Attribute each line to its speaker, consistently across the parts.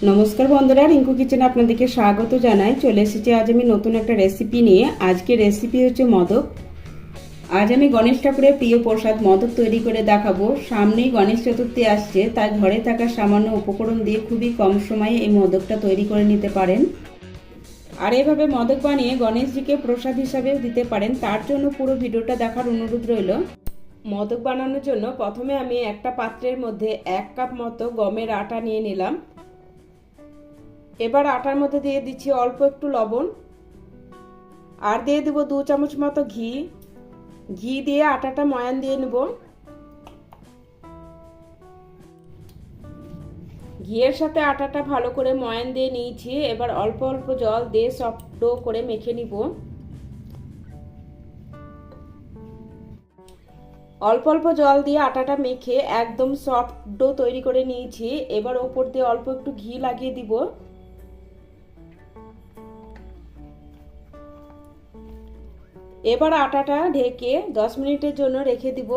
Speaker 1: নমস্কার বন্ধুরা, রিঙ্কু কিচেনে আপনাদেরকে স্বাগত জানাই। চলে এসেছি আজ আমি নতুন একটা রেসিপি নিয়ে। আজকের রেসিপি হচ্ছে মোদক। আজ আমি গণেশ ঠাকুরের প্রিয় প্রসাদ মোদক তৈরি করে দেখাবো। সামনেই গণেশ চতুর্থী আসছে, তাই ঘরে থাকা সামান্য উপকরণ দিয়ে খুবই কম সময়ে এই মোদকটা তৈরি করে নিতে পারেন। আর এভাবে মোদক বানিয়ে গণেশজিকে প্রসাদ হিসাবেও দিতে পারেন। তার জন্য পুরো ভিডিওটা দেখার অনুরোধ রইল। মোদক বানানোর জন্য প্রথমে আমি একটা পাত্রের মধ্যে 1 কাপ মতো গমের আটা নিয়ে নিলাম। এবার আটার মধ্যে দিয়ে দিচ্ছি অল্প একটু লবণ, আর দিয়ে দেবো 2 চামচ মতো ঘি দিয়ে আটাটা ময়ান দিয়ে নেব। ঘিয়ের সাথে আটাটা ভালো করে ময়ান দিয়ে নিয়েছি। এবার অল্প অল্প জল দিয়ে সফট ডো করে মেখে নিব। অল্প অল্প জল দিয়ে আটাটা মেখে একদম সফট ডো তৈরি করে নিয়েছি। এবার ওপর দিয়ে অল্প একটু ঘি লাগিয়ে দিব। এবার আটাটা ঢেকে 10 মিনিটের জন্য রেখে দিব।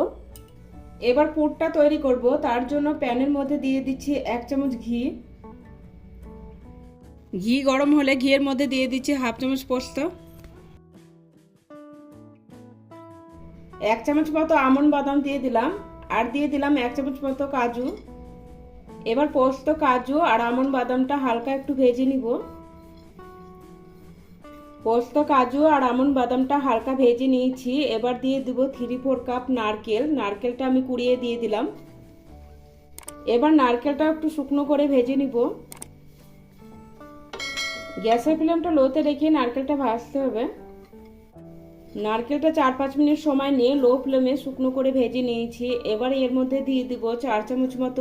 Speaker 1: এবার পুরটা তৈরি করব। তার জন্য প্যানের মধ্যে দিয়ে দিচ্ছি 1 চামচ ঘি গরম হলে ঘিয়ের মধ্যে দিয়ে দিচ্ছি 1/2 চামচ পোস্ত, 1 চামচ মতো আমন্ড বাদাম দিয়ে দিলাম, আর দিয়ে দিলাম 1 চামচ মতো কাজু। এবার পোস্ত, কাজু আর আমন্ড বাদামটা হালকা একটু ভেজে নিব। পোস্ত, কাজু আর আমন্ড বাদামটা হালকা ভেজে নিয়েছি। এবার দিয়ে দেব 3-4 কাপ নারকেলটা আমি কুড়িয়ে দিয়ে দিলাম। এবার নারকেলটা একটু শুকনো করে ভেজে নিব। গ্যাসের ফ্লেমটা লোতে রেখে নারকেলটা ভাজতে হবে। নারকেলটা 4-5 মিনিট সময় নিয়ে লো ফ্লেমে শুকনো করে ভেজে নিয়েছি। এবার এর মধ্যে দিয়ে দিব 4 চামচ মতো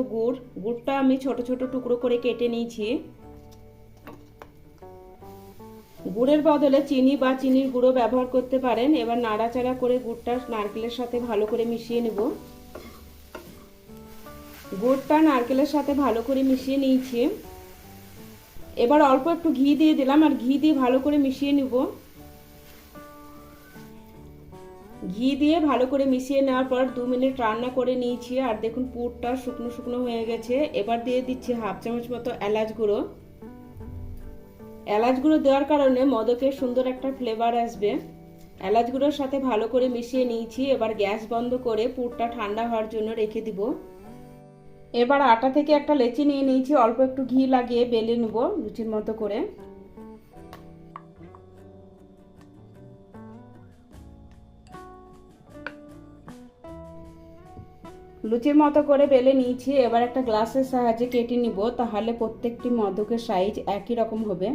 Speaker 1: গুড়টা আমি ছোট ছোট টুকরো করে কেটে নিয়েছি। গুড়ের বদলে চিনি বা চিনির গুঁড়ো ব্যবহার করতে পারেন। এবার নাড়াচাড়া করে গুড়টা নারকেলের সাথে ভালো করে মিশিয়ে নেব। গুড়টা নারকেলের সাথে ভালো করে মিশিয়ে নিয়েছি। এবার অল্প একটু ঘি দিয়ে দিলাম, আর ঘি দিয়ে ভালো করে মিশিয়ে নেব। ঘি দিয়ে ভালো করে মিশিয়ে নেওয়ার পর 2 মিনিট রান্না করে নিয়েছি। আর দেখুন পুরটা শুকনো শুকনো হয়ে গেছে। এবার দিয়ে দিচ্ছি 1/2 চামচ মতো এলাচ গুঁড়ো। এলাচ গুঁড়ো দেওয়ার কারণে মোদকের সুন্দর একটা ফ্লেভার আসবে। এলাচ গুঁড়োর সাথে ভালো করে মিশিয়ে নিয়েছি। এবার গ্যাস বন্ধ করে পুরটা ঠান্ডা হওয়ার জন্য রেখে দিব। এবার আটা থেকে একটা লেচি নিয়ে নিয়েছি। অল্প একটু ঘি লাগিয়ে বেলে নেব লুচির মতো করে। লুচির মতো করে বেলে নিয়েছি। এবার একটা গ্লাসের সাহায্যে কেটে নিব, তাহলে প্রত্যেকটি মোদকের সাইজ একই রকম হবে।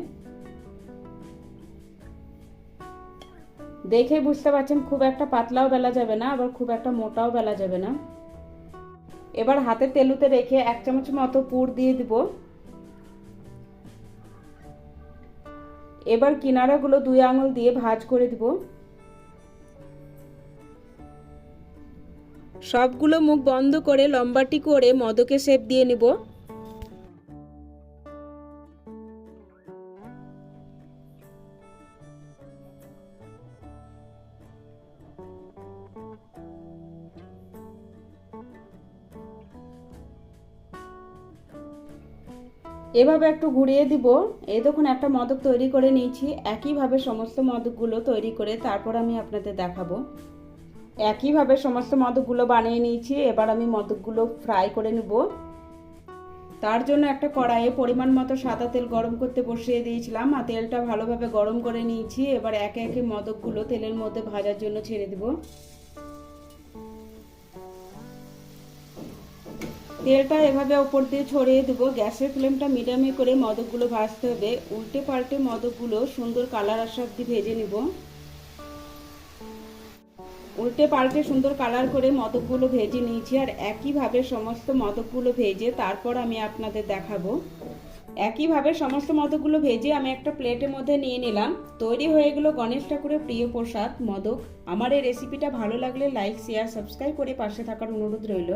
Speaker 1: দেখে বুঝতে পারছেন খুব একটা পাতলাও বেলা যাবে না, আবার খুব একটা মোটাও বেলা যাবে না। এবার হাতে তেলুতে রেখে 1 চামচ মতো পুর দিয়ে দিব। এবার কিনারাগুলো 2 আঙুল দিয়ে ভাঁজ করে দিব। সবগুলো মুখ বন্ধ করে লম্বাটি করে মোদকের শেপ দিয়ে নিব। এভাবে একটু ঘুরিয়ে দিব। এই দেখুন একটা মোদক তৈরি করে নিয়েছি। একইভাবে সমস্ত মোদকগুলো তৈরি করে তারপর আমি আপনাদের দেখাবো। একইভাবে সমস্ত মোদকগুলো বানিয়ে নিয়েছি। এবার আমি মোদকগুলো ফ্রাই করে নেব। তার জন্য একটা কড়াইয়ে পরিমাণ মতো সাদা তেল গরম করতে বসিয়ে দিয়েছিলাম, আর তেলটা ভালোভাবে গরম করে নিয়েছি। এবার একে একে মোদকগুলো তেলের মধ্যে ভাজার জন্য ছেড়ে দেব। তেলটা এভাবে উপর দিয়ে ছড়িয়ে দেবো। গ্যাসের ফ্লেমটা মিডিয়ামে করে মোদকগুলো ভাজতে হবে। উল্টে পাল্টে মোদকগুলো সুন্দর কালার আসা অবধি ভেজে নেব। উল্টে পাল্টে সুন্দর কালার করে মোদকগুলো ভেজে নিয়েছি। আর একইভাবে সমস্ত মোদকগুলো ভেজে তারপর আমি আপনাদের দেখাবো। একইভাবে সমস্ত মোদকগুলো ভেজে আমি একটা প্লেটের মধ্যে নিয়ে নিলাম। তৈরি হয়ে গেল গণেশ ঠাকুরের প্রিয় প্রসাদ মোদক। আমার এই রেসিপিটা ভালো লাগলে লাইক, শেয়ার, সাবস্ক্রাইব করে পাশে থাকার অনুরোধ রইল।